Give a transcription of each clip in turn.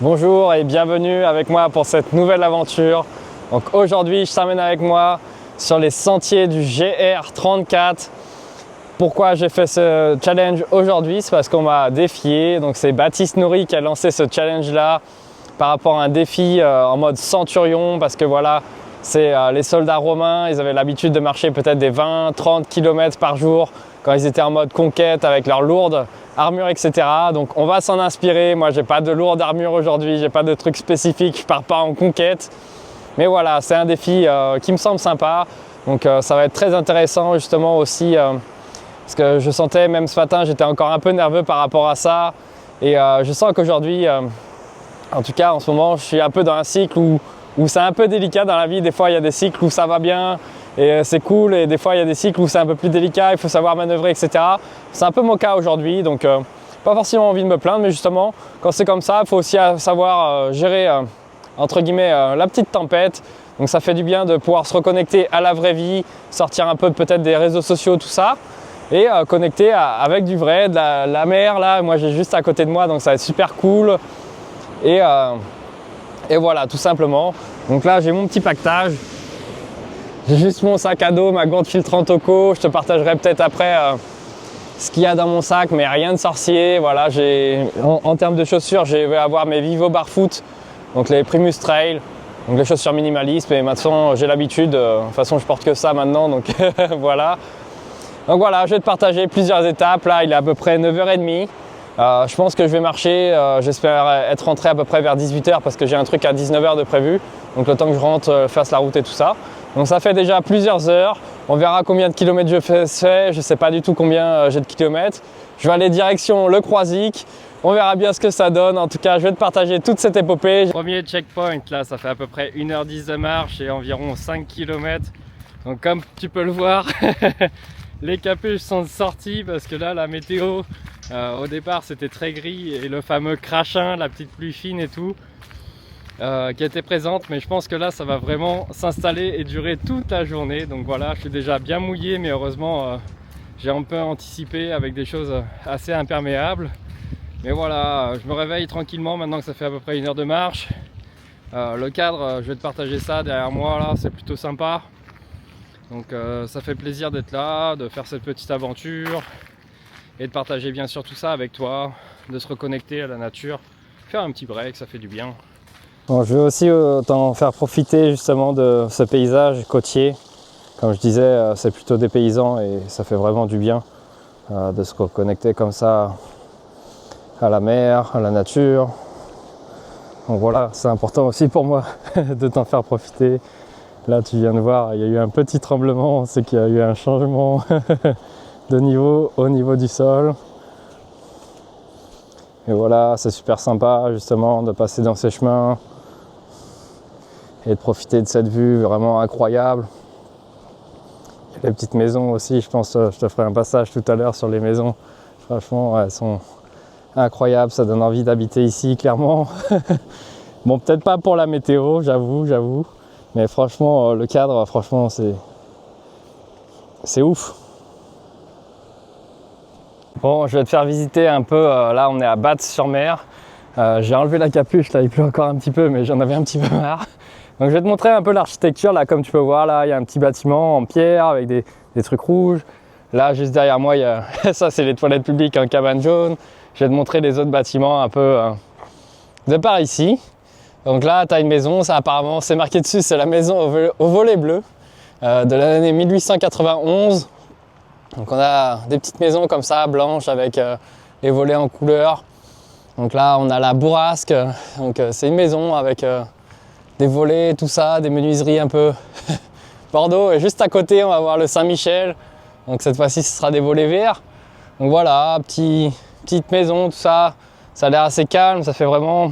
Bonjour et bienvenue avec moi pour cette nouvelle aventure. Donc aujourd'hui, je t'emmène avec moi sur les sentiers du GR34. Pourquoi j'ai fait ce challenge aujourd'hui? C'est parce qu'on m'a défié. Donc c'est Baptiste Nourri qui a lancé ce challenge là par rapport à un défi en mode centurion, parce que voilà, c'est les soldats romains, ils avaient l'habitude de marcher peut-être des 20-30 km par jour quand ils étaient en mode conquête avec leurs lourdes armure, etc. Donc on va s'en inspirer. Moi j'ai pas de lourde armure aujourd'hui, j'ai pas de truc spécifique, je pars pas en conquête. Mais voilà, c'est un défi qui me semble sympa. Donc ça va être très intéressant justement aussi parce que je sentais même ce matin, j'étais encore un peu nerveux par rapport à ça. Et je sens qu'aujourd'hui, en tout cas en ce moment, je suis un peu dans un cycle où c'est un peu délicat dans la vie. Des fois il y a des cycles où ça va bien et c'est cool, et des fois il y a des cycles où c'est un peu plus délicat, il faut savoir manœuvrer, etc. C'est un peu mon cas aujourd'hui, donc pas forcément envie de me plaindre, mais justement quand c'est comme ça, il faut aussi savoir gérer entre guillemets la petite tempête. Donc ça fait du bien de pouvoir se reconnecter à la vraie vie, sortir un peu peut-être des réseaux sociaux, tout ça, et connecter avec du vrai, de la mer là. Moi j'ai juste à côté de moi, donc ça va être super cool. Et voilà, tout simplement. Donc là j'ai mon petit pactage. J'ai juste mon sac à dos, ma gourde filtrante Toco. Je te partagerai peut-être après ce qu'il y a dans mon sac, mais rien de sorcier. Voilà, en termes de chaussures, je vais avoir mes Vivo Barfoot, donc les Primus Trail, donc les chaussures minimalistes. Mais maintenant, j'ai l'habitude. De toute façon, je porte que ça maintenant, donc voilà. Donc voilà, je vais te partager plusieurs étapes. Là, il est à peu près 9h30. Je pense que je vais marcher. J'espère être rentré à peu près vers 18h parce que j'ai un truc à 19h de prévu. Donc le temps que je rentre, fasse la route et tout ça. Donc ça fait déjà plusieurs heures. On verra combien de kilomètres je fais. Je ne sais pas du tout combien j'ai de kilomètres. Je vais aller direction Le Croisic. On verra bien ce que ça donne. En tout cas, je vais te partager toute cette épopée. Premier checkpoint, là, ça fait à peu près 1h10 de marche et environ 5 km. Donc comme tu peux le voir, les capuches sont sorties parce que là, la météo, au départ, c'était très gris, et le fameux crachin, la petite pluie fine et tout, qui était présente, mais je pense que là ça va vraiment s'installer et durer toute la journée. Donc voilà, je suis déjà bien mouillé, mais heureusement j'ai un peu anticipé avec des choses assez imperméables. Mais voilà, je me réveille tranquillement maintenant que ça fait à peu près 1 heure de marche. Le cadre, je vais te partager ça derrière moi là, c'est plutôt sympa. Donc ça fait plaisir d'être là, de faire cette petite aventure et de partager bien sûr tout ça avec toi, de se reconnecter à la nature, faire un petit break, ça fait du bien. Bon, je vais aussi t'en faire profiter justement de ce paysage côtier. Comme je disais, c'est plutôt dépaysant et ça fait vraiment du bien de se reconnecter comme ça à la mer, à la nature. Donc voilà, c'est important aussi pour moi de t'en faire profiter. Là, tu viens de voir, il y a eu un petit tremblement, c'est qu'il y a eu un changement de niveau au niveau du sol. Et voilà, c'est super sympa justement de passer dans ces chemins et de profiter de cette vue vraiment incroyable. Il y a les petites maisons aussi, je pense, je te ferai un passage tout à l'heure sur les maisons. Franchement, elles sont incroyables, ça donne envie d'habiter ici, clairement. Bon, peut-être pas pour la météo, j'avoue. Mais franchement, le cadre, franchement, c'est ouf. Bon, je vais te faire visiter un peu, là on est à Batz-sur-Mer. J'ai enlevé la capuche, là il pleut encore un petit peu, mais j'en avais un petit peu marre. Donc je vais te montrer un peu l'architecture, là comme tu peux voir, là il y a un petit bâtiment en pierre avec des trucs rouges. Là juste derrière moi, il y a ça c'est les toilettes publiques en cabane jaune. Je vais te montrer les autres bâtiments un peu de par ici. Donc là tu as une maison, ça apparemment c'est marqué dessus, c'est la maison au volet bleu de l'année 1891. Donc on a des petites maisons comme ça, blanches, avec les volets en couleur. Donc là on a la bourrasque, donc c'est une maison avec des volets, tout ça, des menuiseries un peu Bordeaux. Et juste à côté, on va voir le Saint-Michel. Donc cette fois-ci, ce sera des volets verts. Donc voilà, petite maison, tout ça. Ça a l'air assez calme, ça fait vraiment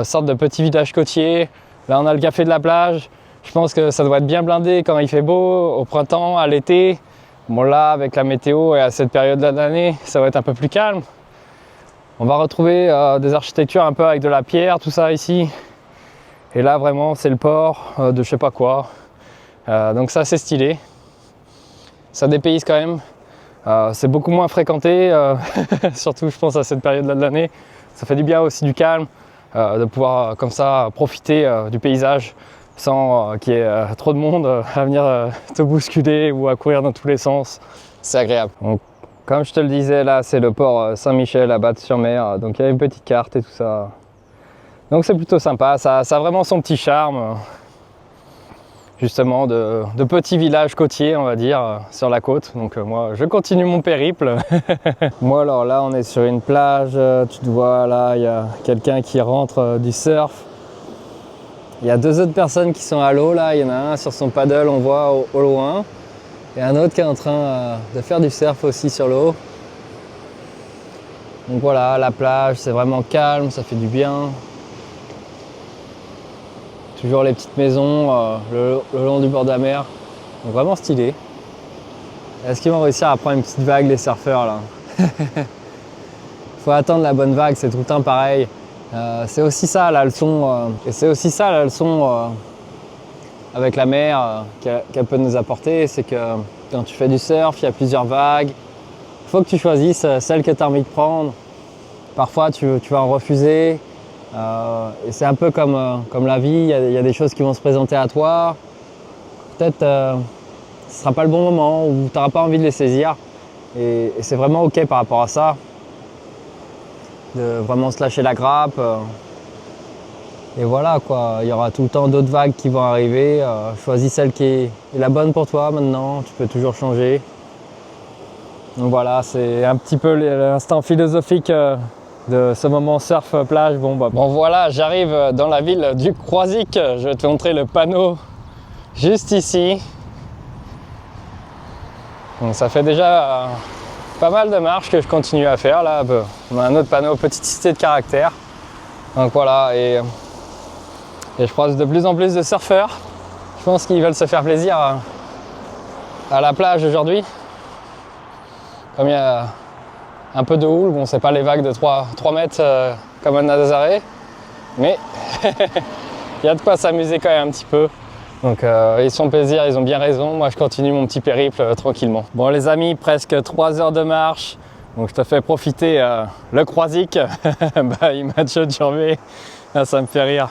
sorte de petit village côtier. Là, on a le café de la plage. Je pense que ça doit être bien blindé quand il fait beau, au printemps, à l'été. Bon là, avec la météo et à cette période de l'année, ça va être un peu plus calme. On va retrouver des architectures un peu avec de la pierre, tout ça ici. Et là vraiment c'est le port de je sais pas quoi. Donc ça c'est stylé. Ça dépayse quand même. C'est beaucoup moins fréquenté, surtout je pense à cette période-là de l'année. ça fait du bien aussi du calme, de pouvoir comme ça profiter du paysage sans qu'il y ait trop de monde à venir te bousculer ou à courir dans tous les sens. C'est agréable. Donc, comme je te le disais, là c'est le port Saint-Michel à Batte-sur-Mer, donc il y a une petite carte et tout ça. Donc c'est plutôt sympa, ça a vraiment son petit charme, justement de petits villages côtiers, on va dire, sur la côte. Donc moi je continue mon périple. Moi alors là on est sur une plage, tu te vois là, il y a quelqu'un qui rentre du surf. Il y a deux autres personnes qui sont à l'eau là, il y en a un sur son paddle, on voit au loin. Et un autre qui est en train de faire du surf aussi sur l'eau. Donc voilà, la plage, c'est vraiment calme, ça fait du bien. Toujours les petites maisons le long du bord de la mer. Donc vraiment stylé. Est-ce qu'ils vont réussir à prendre une petite vague les surfeurs là? Faut attendre la bonne vague, c'est tout le temps pareil. C'est aussi ça la leçon, et c'est aussi ça la leçon avec la mer qu'elle peut nous apporter, c'est que quand tu fais du surf, il y a plusieurs vagues. Il faut que tu choisisses celle que tu as envie de prendre. Parfois tu vas en refuser. Et c'est un peu comme la vie, il y a des choses qui vont se présenter à toi. Peut-être ce ne sera pas le bon moment ou tu n'auras pas envie de les saisir. Et c'est vraiment ok par rapport à ça. De vraiment se lâcher la grappe. Et voilà quoi, il y aura tout le temps d'autres vagues qui vont arriver. Choisis celle qui est la bonne pour toi maintenant, tu peux toujours changer. Donc voilà, c'est un petit peu l'instant philosophique de ce moment surf plage. Bon voilà, j'arrive dans la ville du Croisic. Je vais te montrer le panneau juste ici. Donc ça fait déjà pas mal de marches que je continue à faire là. On a un autre panneau, petite cité de caractère. Donc voilà, et je croise de plus en plus de surfeurs. Je pense qu'ils veulent se faire plaisir à la plage aujourd'hui. Comme il y a un peu de houle, bon c'est pas les vagues de 3 mètres comme à Nazaré, mais il y a de quoi s'amuser quand même un petit peu. Donc ils se font plaisir, ils ont bien raison. Moi je continue mon petit périple tranquillement. Bon les amis, presque 3 heures de marche. Donc je te fais profiter le Croisic by Mathieu Turvé. Là, ça me fait rire.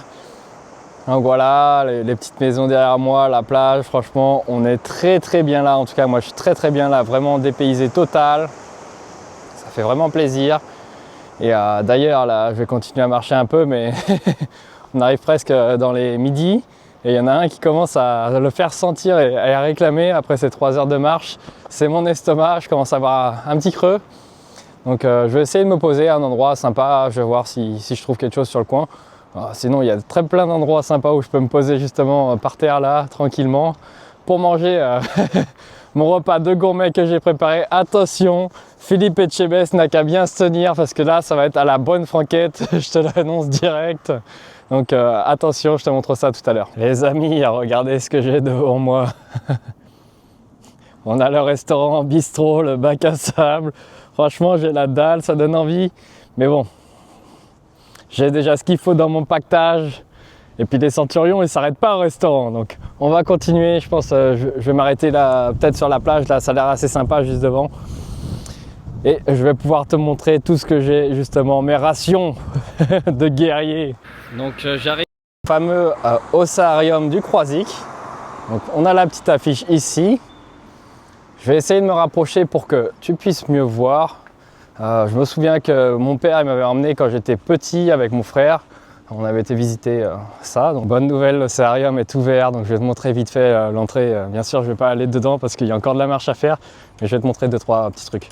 Donc voilà, les petites maisons derrière moi, la plage, franchement, on est très bien là. En tout cas, moi, je suis très bien là, vraiment dépaysé total. Ça fait vraiment plaisir. Et d'ailleurs, là, je vais continuer à marcher un peu, mais on arrive presque dans les midis. Et il y en a un qui commence à le faire sentir et à réclamer après ces 3 heures de marche. C'est mon estomac, je commence à avoir un petit creux. Donc je vais essayer de me poser à un endroit sympa, je vais voir si je trouve quelque chose sur le coin. Sinon il y a plein d'endroits sympas où je peux me poser justement par terre là, tranquillement, pour manger mon repas de gourmet que j'ai préparé. Attention, Philippe Etchebest n'a qu'à bien se tenir parce que là ça va être à la bonne franquette, je te l'annonce direct. Donc attention, je te montre ça tout à l'heure. Les amis, regardez ce que j'ai devant moi. On a le restaurant bistrot, le bac à sable. Franchement, j'ai la dalle, ça donne envie. Mais bon, j'ai déjà ce qu'il faut dans mon pactage. Et puis les centurions, ils ne s'arrêtent pas au restaurant. Donc on va continuer. Je pense je vais m'arrêter là, peut-être sur la plage. Là, ça a l'air assez sympa juste devant. Et je vais pouvoir te montrer tout ce que j'ai, justement, mes rations de guerrier. Donc j'arrive au fameux ossaarium du Croisic. Donc on a la petite affiche ici. Je vais essayer de me rapprocher pour que tu puisses mieux voir. Je me souviens que mon père m'avait emmené quand j'étais petit avec mon frère. On avait été visiter ça. Donc bonne nouvelle, l'océarium est ouvert. Donc je vais te montrer vite fait l'entrée. Bien sûr, je ne vais pas aller dedans parce qu'il y a encore de la marche à faire. Mais je vais te montrer 2-3 petits trucs.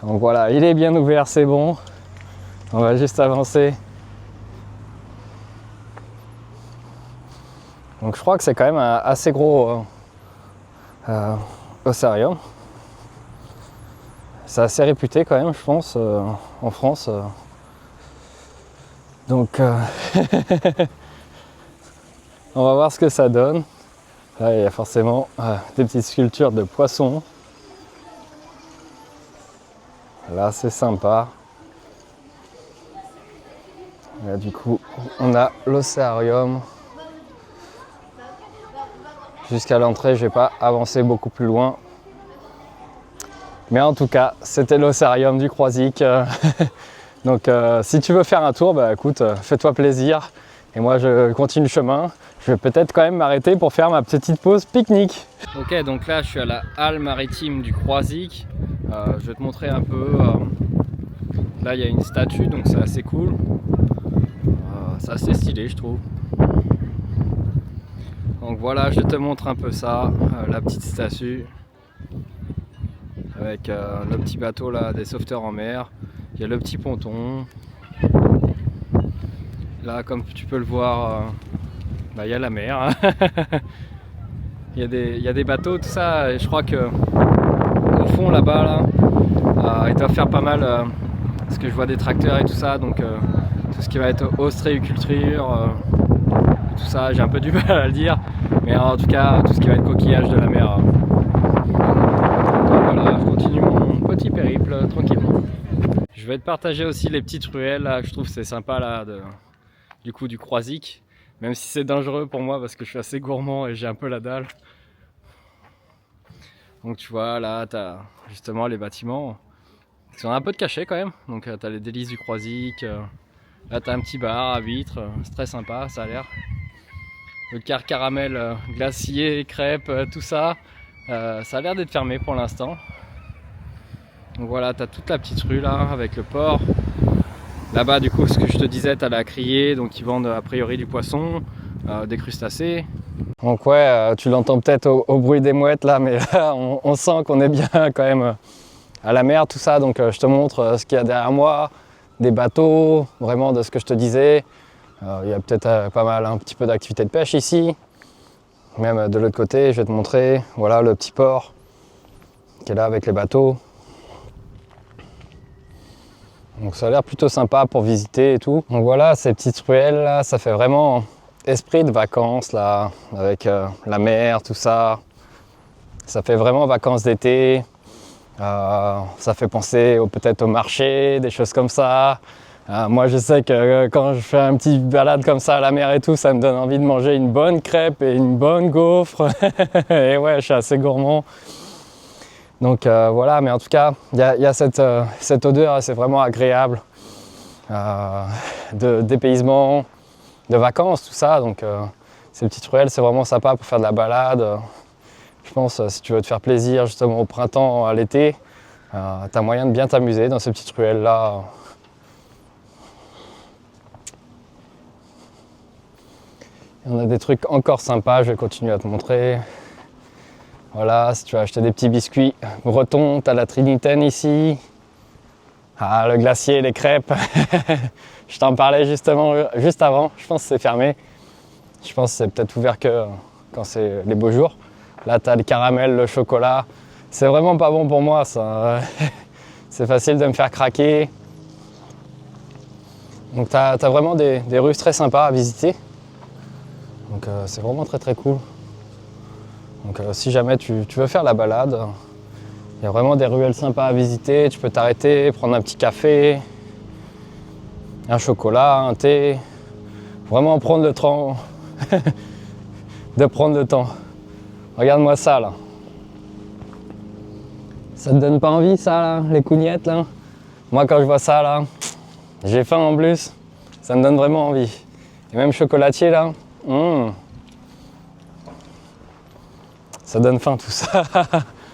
Donc voilà, il est bien ouvert, c'est bon. On va juste avancer. Donc je crois que c'est quand même un assez gros ossaarium. C'est assez réputé quand même, je pense, en France. Donc on va voir ce que ça donne. Là, il y a forcément des petites sculptures de poissons. Là, c'est sympa. Là, du coup, on a l'ossaarium. Jusqu'à l'entrée, je ne vais pas avancer beaucoup plus loin. Mais en tout cas, c'était l'Ossarium du Croisic. Donc si tu veux faire un tour, bah écoute, fais-toi plaisir. Et moi je continue le chemin. Je vais peut-être quand même m'arrêter pour faire ma petite pause pique-nique. Ok, donc là je suis à la halle maritime du Croisic. Je vais te montrer un peu. Là il y a une statue, donc c'est assez cool. C'est assez stylé je trouve. Donc voilà, je te montre un peu ça, la petite statue. Avec le petit bateau là, des sauveteurs en mer. Il y a le petit ponton. Là, comme tu peux le voir, il y a la mer. Hein. il y a des bateaux, tout ça. Et je crois que au fond là-bas, là, ils doivent faire pas mal. Parce que je vois des tracteurs et tout ça. Donc tout ce qui va être ostréiculture, tout ça, j'ai un peu du mal à le dire. Mais en tout cas, tout ce qui va être coquillage de la mer. Donc voilà, je continue mon petit périple tranquillement. Je vais te partager aussi les petites ruelles là, je trouve que c'est sympa là, du coup du Croisic, même si c'est dangereux pour moi parce que je suis assez gourmand et j'ai un peu la dalle. Donc tu vois là, tu as justement les bâtiments qui sont un peu de cachet quand même. Donc tu as les délices du Croisic, là tu as un petit bar à vitres, c'est très sympa, ça a l'air. Le car caramel glacier, crêpes, tout ça, ça a l'air d'être fermé pour l'instant. Donc voilà, tu as toute la petite rue là avec le port. Là-bas du coup, ce que je te disais, tu as la criée, donc ils vendent a priori du poisson, des crustacés. Donc ouais, tu l'entends peut-être au bruit des mouettes là, mais là on sent qu'on est bien quand même à la mer, tout ça. Donc je te montre ce qu'il y a derrière moi, des bateaux, vraiment de ce que je te disais. Il y a peut-être pas mal, un petit peu d'activité de pêche ici. Même de l'autre côté, je vais te montrer, voilà le petit port qui est là avec les bateaux. Donc ça a l'air plutôt sympa pour visiter et tout. Donc voilà, ces petites ruelles là, ça fait vraiment esprit de vacances là, avec la mer, tout ça. Ça fait vraiment vacances d'été. Ça fait penser peut-être au marché, des choses comme ça. Moi je sais que quand je fais un petit balade comme ça à la mer et tout, ça me donne envie de manger une bonne crêpe et une bonne gaufre. Et ouais, je suis assez gourmand. Donc voilà, mais en tout cas, il y a cette odeur, c'est vraiment agréable de dépaysement, de vacances, tout ça. Donc ces petites ruelles, c'est vraiment sympa pour faire de la balade. Je pense, si tu veux te faire plaisir justement au printemps, à l'été, tu as moyen de bien t'amuser dans ces petites ruelles-là. On a des trucs encore sympas, je vais continuer à te montrer. Voilà, si tu veux acheter des petits biscuits bretons, tu as la Trinitaine ici. Ah, le glacier, les crêpes. Je t'en parlais justement juste avant, je pense que c'est fermé. Je pense que c'est peut-être ouvert que quand c'est les beaux jours. Là, tu as le caramel, le chocolat. C'est vraiment pas bon pour moi, ça. C'est facile de me faire craquer. Donc tu as vraiment des rues très sympas à visiter. Donc c'est vraiment très très cool. Donc si jamais tu veux faire la balade, il y a vraiment des ruelles sympas à visiter. Tu peux t'arrêter, prendre un petit café, un chocolat, un thé. Vraiment prendre le temps de prendre le temps. Regarde-moi ça là. Ça te donne pas envie ça là, les cougnettes là? Moi quand je vois ça là, j'ai faim en plus. Ça me donne vraiment envie. Et même chocolatier là. Ça donne faim tout ça.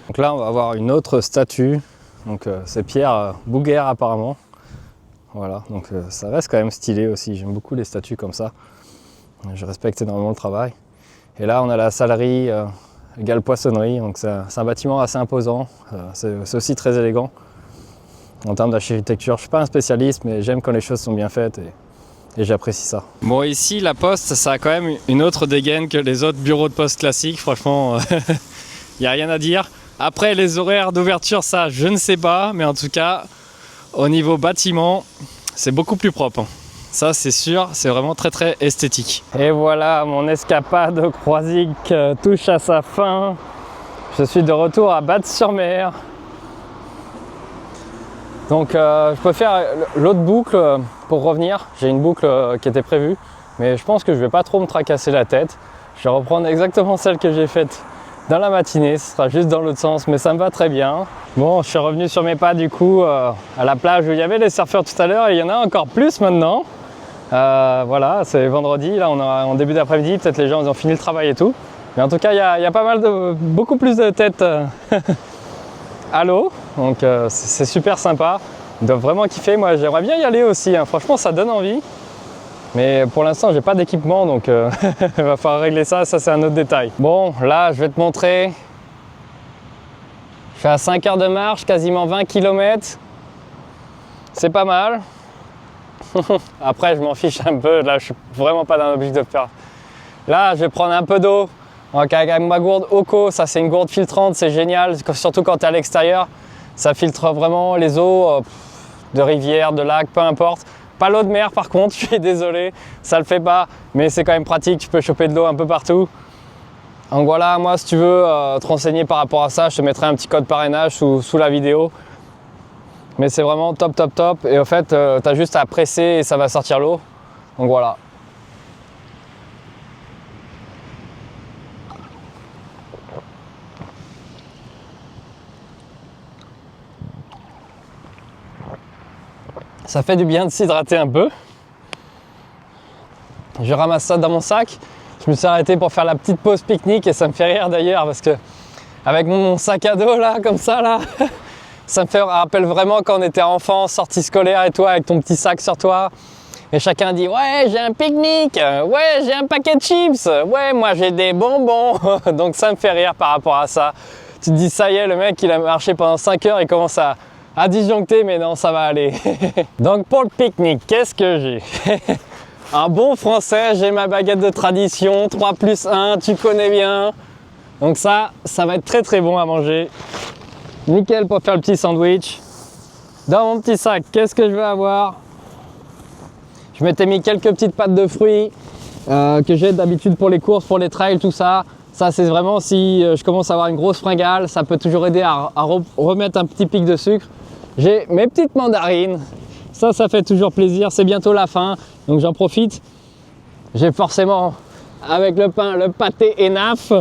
Donc là on va avoir une autre statue. Donc c'est Pierre Bouguer apparemment. Voilà, donc ça reste quand même stylé aussi. J'aime beaucoup les statues comme ça. Je respecte énormément le travail. Et là on a la salerie égale poissonnerie. Donc c'est un bâtiment assez imposant. C'est aussi très élégant. En termes d'architecture, je ne suis pas un spécialiste, mais j'aime quand les choses sont bien faites et j'apprécie ça. Bon, ici, la poste, ça a quand même une autre dégaine que les autres bureaux de poste classiques. Franchement, il n'y a rien à dire. Après, les horaires d'ouverture, ça, je ne sais pas. Mais en tout cas, au niveau bâtiment, c'est beaucoup plus propre. Ça, c'est sûr, c'est vraiment très, très esthétique. Et voilà, mon escapade au Croisic touche à sa fin. Je suis de retour à Batz-sur-Mer. Donc je peux faire l'autre boucle pour revenir. J'ai une boucle qui était prévue, mais je pense que je ne vais pas trop me tracasser la tête. Je vais reprendre exactement celle que j'ai faite dans la matinée, ce sera juste dans l'autre sens, mais ça me va très bien. Bon, je suis revenu sur mes pas du coup à la plage où il y avait les surfeurs tout à l'heure et il y en a encore plus maintenant. Voilà, c'est vendredi, là on est en début d'après-midi, peut-être les gens ils ont fini le travail et tout. Mais en tout cas, il y a pas mal beaucoup plus de têtes à l'eau, donc c'est super sympa. Ils doivent vraiment kiffer, moi j'aimerais bien y aller aussi, hein. Franchement ça donne envie. Mais pour l'instant, j'ai pas d'équipement, donc il va falloir régler ça c'est un autre détail. Bon, là, je vais te montrer. Je suis à 5 heures de marche, quasiment 20 km. C'est pas mal. Après, je m'en fiche un peu. Là, je suis vraiment pas dans l'objectif de faire. Là, je vais prendre un peu d'eau. Donc, avec ma gourde Oco, ça c'est une gourde filtrante, c'est génial. Surtout quand tu es à l'extérieur. Ça filtre vraiment les eaux de rivière, de lac, peu importe. Pas l'eau de mer par contre, je suis désolé, ça le fait pas, mais c'est quand même pratique, tu peux choper de l'eau un peu partout. Donc voilà, moi si tu veux te renseigner par rapport à ça, je te mettrai un petit code parrainage sous la vidéo. Mais c'est vraiment top top top, et en fait tu as juste à presser et ça va sortir l'eau. Donc voilà. Ça fait du bien de s'hydrater un peu. Je ramasse ça dans mon sac. Je me suis arrêté pour faire la petite pause pique-nique et ça me fait rire d'ailleurs parce que avec mon sac à dos là, comme ça là, ça me rappelle vraiment quand on était enfant, sortie scolaire et toi avec ton petit sac sur toi. Et chacun dit ouais j'ai un pique-nique, ouais j'ai un paquet de chips, ouais moi j'ai des bonbons. Donc ça me fait rire par rapport à ça. Tu te dis ça y est, le mec il a marché pendant 5 heures, il commence à disjoncter, mais non ça va aller. Donc pour le pique-nique, qu'est-ce que j'ai? Un bon français, j'ai ma baguette de tradition, 3+1, tu connais bien. Donc ça va être très très bon à manger. Nickel pour faire le petit sandwich. Dans mon petit sac, qu'est-ce que je vais avoir? Je m'étais mis quelques petites pâtes de fruits que j'ai d'habitude pour les courses, pour les trails, tout ça. Ça c'est vraiment si je commence à avoir une grosse fringale, ça peut toujours aider à remettre un petit pic de sucre. J'ai mes petites mandarines. Ça fait toujours plaisir, c'est bientôt la fin, donc j'en profite. J'ai forcément, avec le pain, le pâté Enaf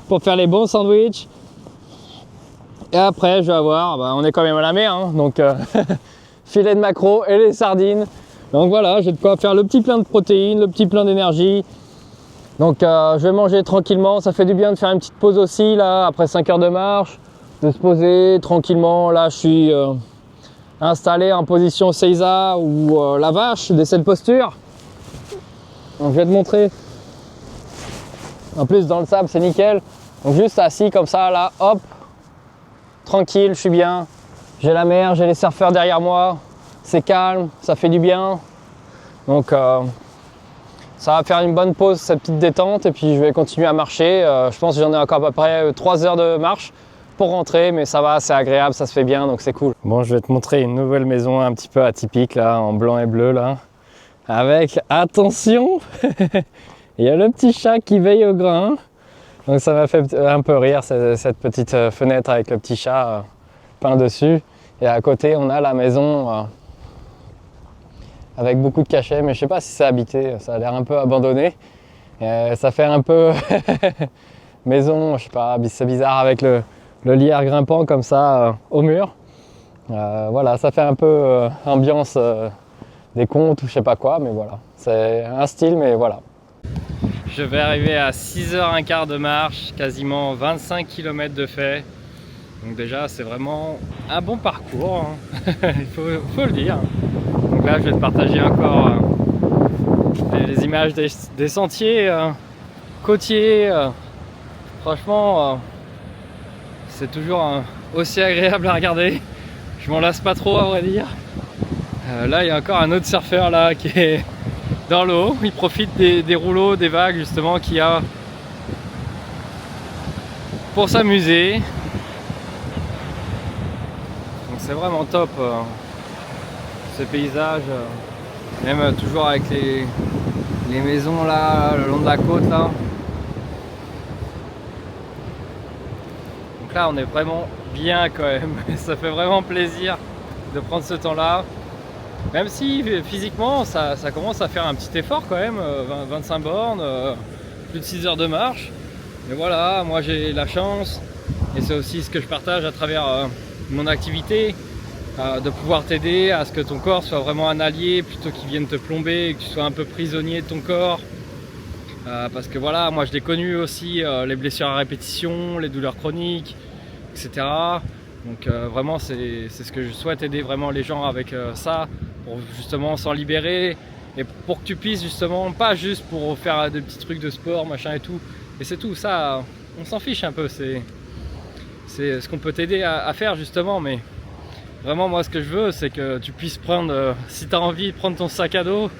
pour faire les bons sandwichs. Et après, je vais avoir, on est quand même à la mer, hein, donc filet de maquereau et les sardines. Donc voilà, j'ai de quoi faire le petit plein de protéines, le petit plein d'énergie. Donc je vais manger tranquillement, ça fait du bien de faire une petite pause aussi, là, après 5 heures de marche, de se poser tranquillement. Là, je suis installé en position Seiza ou la vache de cette posture. Donc je vais te montrer. En plus dans le sable c'est nickel. Donc juste assis comme ça là, hop, tranquille, je suis bien. J'ai la mer, j'ai les surfeurs derrière moi. C'est calme, ça fait du bien. Donc ça va faire une bonne pause, cette petite détente, et puis je vais continuer à marcher. Je pense que j'en ai encore à peu près 3 heures de marche pour rentrer, mais ça va, c'est agréable, ça se fait bien, donc c'est cool. Bon, je vais te montrer une nouvelle maison un petit peu atypique là, en blanc et bleu là, avec, attention, il y a le petit chat qui veille au grain, donc ça m'a fait un peu rire cette petite fenêtre avec le petit chat peint dessus, et à côté on a la maison avec beaucoup de cachets, mais je sais pas si c'est habité, ça a l'air un peu abandonné, ça fait un peu maison, je sais pas, c'est bizarre avec le lierre grimpant comme ça au mur. Voilà, ça fait un peu ambiance des contes ou je sais pas quoi, mais voilà. C'est un style, mais voilà. Je vais arriver à 6h15 de marche, quasiment 25 km de fait. Donc déjà, c'est vraiment un bon parcours, hein. Il faut le dire. Donc là, je vais te partager encore les images des sentiers côtiers. Franchement, c'est toujours aussi agréable à regarder. Je m'en lasse pas trop à vrai dire. Là il y a encore un autre surfeur là qui est dans l'eau. Il profite des rouleaux, des vagues justement qu'il y a pour s'amuser. Donc c'est vraiment top ces paysages. Même toujours avec les maisons là le long de la côte là. Là on est vraiment bien quand même, ça fait vraiment plaisir de prendre ce temps là, même si physiquement ça commence à faire un petit effort quand même, 25 bornes, plus de 6 heures de marche, Et voilà, moi j'ai la chance, et c'est aussi ce que je partage à travers mon activité, de pouvoir t'aider à ce que ton corps soit vraiment un allié plutôt qu'il vienne te plomber et que tu sois un peu prisonnier de ton corps. Parce que voilà, moi je l'ai connu aussi, les blessures à répétition, les douleurs chroniques, etc. Donc vraiment c'est ce que je souhaite, aider vraiment les gens avec ça, pour justement s'en libérer, et pour que tu puisses justement, pas juste pour faire des petits trucs de sport, machin et tout, et c'est tout, ça on s'en fiche un peu, c'est ce qu'on peut t'aider à faire justement, mais vraiment moi ce que je veux c'est que tu puisses prendre, si tu as envie de prendre ton sac à dos,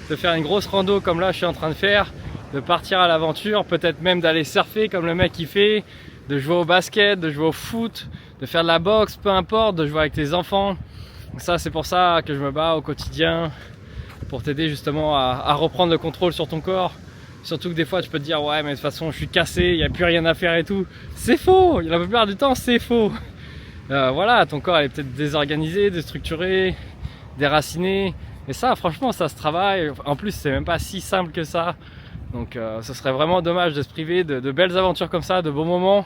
de faire une grosse rando comme là je suis en train de faire, de partir à l'aventure, peut-être même d'aller surfer comme le mec il fait, de jouer au basket, de jouer au foot, de faire de la boxe, peu importe, de jouer avec tes enfants. Donc ça c'est pour ça que je me bats au quotidien, pour t'aider justement à reprendre le contrôle sur ton corps. Surtout que des fois tu peux te dire ouais mais de toute façon je suis cassé, il n'y a plus rien à faire et tout. C'est faux, la plupart du temps c'est faux. Voilà, ton corps est peut-être désorganisé, déstructuré, déraciné. Et ça franchement ça se travaille, en plus c'est même pas si simple que ça. Donc ce serait vraiment dommage de se priver de belles aventures comme ça, de beaux moments,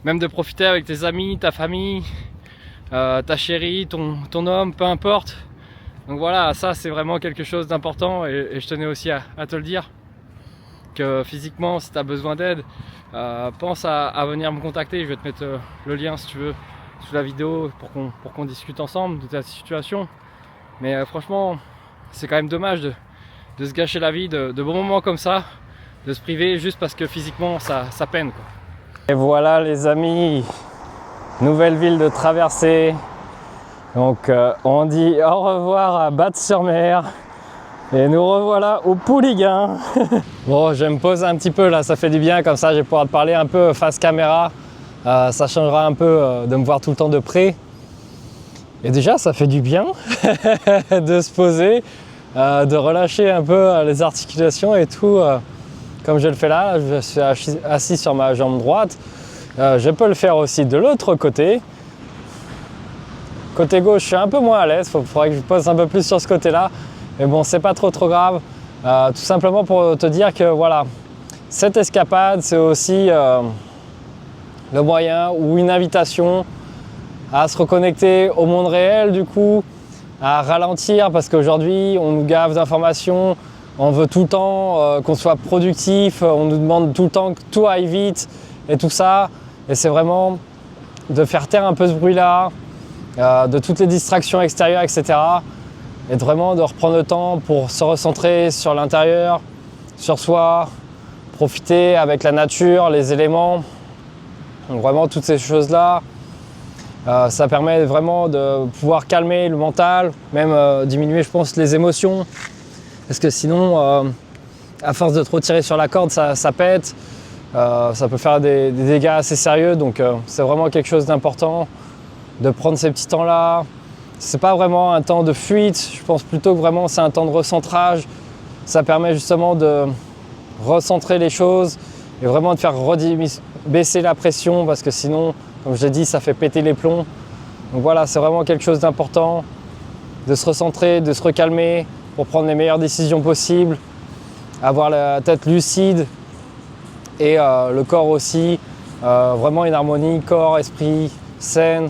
même de profiter avec tes amis, ta famille, ta chérie, ton homme, peu importe. Donc voilà, ça c'est vraiment quelque chose d'important, et je tenais aussi à te le dire, que physiquement si tu as besoin d'aide, pense à venir me contacter. Je vais te mettre le lien si tu veux sous la vidéo pour qu'on discute ensemble de ta situation. Mais franchement c'est quand même dommage de se gâcher la vie de bons moments comme ça, de se priver juste parce que physiquement ça peine quoi. Et voilà les amis, nouvelle ville de traversée. Donc on dit au revoir à Batte-sur-Mer et nous revoilà au Pouliguen. Bon, je vais me poser un petit peu là, ça fait du bien, comme ça je vais pouvoir te parler un peu face caméra. Ça changera un peu de me voir tout le temps de près. Et déjà ça fait du bien de se poser, de relâcher un peu les articulations et tout, comme je le fais là. Je suis assis sur ma jambe droite. Je peux le faire aussi de l'autre côté. Côté gauche, je suis un peu moins à l'aise, il faudrait que je pose un peu plus sur ce côté-là. Mais bon, c'est pas trop grave. Tout simplement pour te dire que voilà, cette escapade, c'est aussi le moyen ou une invitation à se reconnecter au monde réel du coup, à ralentir, parce qu'aujourd'hui on nous gave d'informations, on veut tout le temps qu'on soit productif, on nous demande tout le temps que tout aille vite et tout ça, et c'est vraiment de faire taire un peu ce bruit là, de toutes les distractions extérieures, etc. Et vraiment de reprendre le temps pour se recentrer sur l'intérieur, sur soi, profiter avec la nature, les éléments, donc vraiment toutes ces choses là. Ça permet vraiment de pouvoir calmer le mental, même diminuer je pense les émotions, parce que sinon à force de trop tirer sur la corde ça pète, ça peut faire des dégâts assez sérieux. Donc c'est vraiment quelque chose d'important de prendre ces petits temps là. C'est pas vraiment un temps de fuite, je pense plutôt que vraiment c'est un temps de recentrage. Ça permet justement de recentrer les choses et vraiment de faire baisser la pression, parce que sinon, comme je l'ai dit, ça fait péter les plombs. Donc voilà, c'est vraiment quelque chose d'important, de se recentrer, de se recalmer pour prendre les meilleures décisions possibles, avoir la tête lucide et le corps aussi, vraiment une harmonie corps, esprit, saine.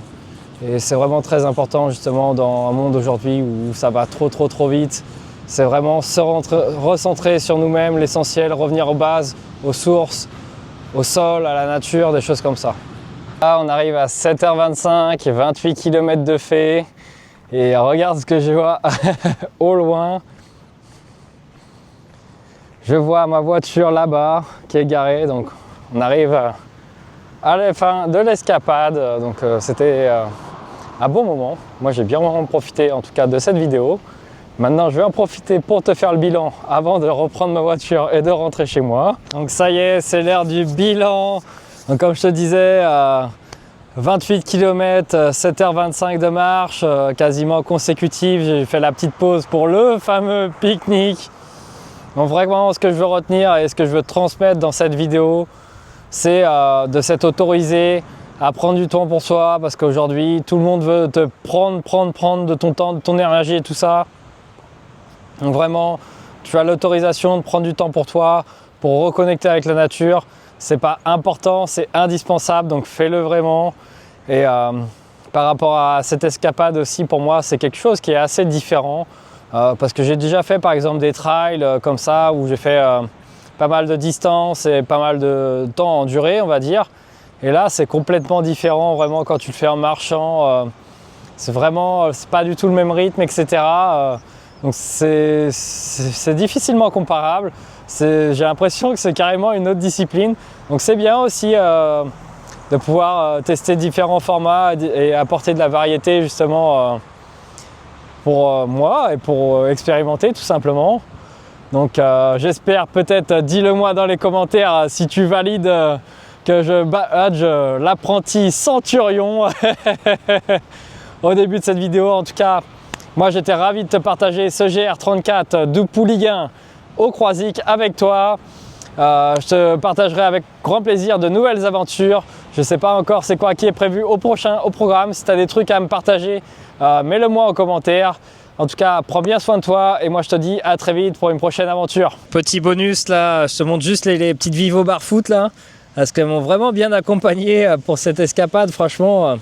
Et c'est vraiment très important justement dans un monde aujourd'hui où ça va trop vite. C'est vraiment se recentrer sur nous-mêmes, l'essentiel, revenir aux bases, aux sources, au sol, à la nature, des choses comme ça. Là, on arrive à 7h25, 28 km de fait, et regarde ce que je vois au loin. Je vois ma voiture là-bas qui est garée, donc on arrive à la fin de l'escapade. Donc c'était un bon moment. Moi j'ai bien profité en tout cas de cette vidéo. Maintenant je vais en profiter pour te faire le bilan avant de reprendre ma voiture et de rentrer chez moi. Donc ça y est, c'est l'heure du bilan. Donc comme je te disais, 28 km, 7h25 de marche, quasiment consécutive. J'ai fait la petite pause pour le fameux pique-nique. Donc vraiment ce que je veux retenir et ce que je veux transmettre dans cette vidéo, c'est de s'être autorisé à prendre du temps pour soi, parce qu'aujourd'hui tout le monde veut te prendre de ton temps, de ton énergie et tout ça. Donc vraiment, tu as l'autorisation de prendre du temps pour toi, pour reconnecter avec la nature, c'est pas important, c'est indispensable, donc fais-le vraiment. Et par rapport à cette escapade aussi, pour moi, c'est quelque chose qui est assez différent parce que j'ai déjà fait par exemple des trails comme ça où j'ai fait pas mal de distance et pas mal de temps en durée, on va dire. Et là, c'est complètement différent, vraiment, quand tu le fais en marchant. C'est pas du tout le même rythme, etc. Donc c'est difficilement comparable. J'ai l'impression que c'est carrément une autre discipline. Donc c'est bien aussi de pouvoir tester différents formats et apporter de la variété justement pour moi et pour expérimenter tout simplement. Donc j'espère, peut-être, dis-le moi dans les commentaires si tu valides que je badge l'apprenti centurion au début de cette vidéo. En tout cas, moi j'étais ravi de te partager ce GR34 du Pouliguen au Croisic avec toi. Je te partagerai avec grand plaisir de nouvelles aventures. Je ne sais pas encore c'est quoi qui est prévu au programme. Si tu as des trucs à me partager, mets-le moi en commentaire. En tout cas, prends bien soin de toi et moi je te dis à très vite pour une prochaine aventure. Petit bonus là, je te montre juste les petites Vivo Barfoot là, parce qu'elles m'ont vraiment bien accompagné pour cette escapade. Franchement,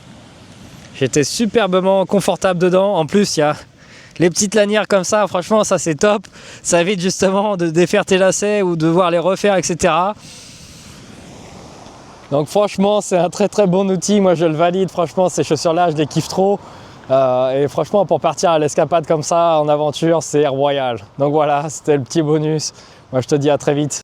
j'étais superbement confortable dedans. En plus, il y a les petites lanières comme ça, franchement ça c'est top. Ça évite justement de défaire tes lacets ou de devoir les refaire, etc. Donc franchement c'est un très bon outil, moi je le valide. Franchement ces chaussures là je les kiffe trop. Et franchement pour partir à l'escapade comme ça en aventure c'est royal. Donc voilà, c'était le petit bonus. Moi je te dis à très vite.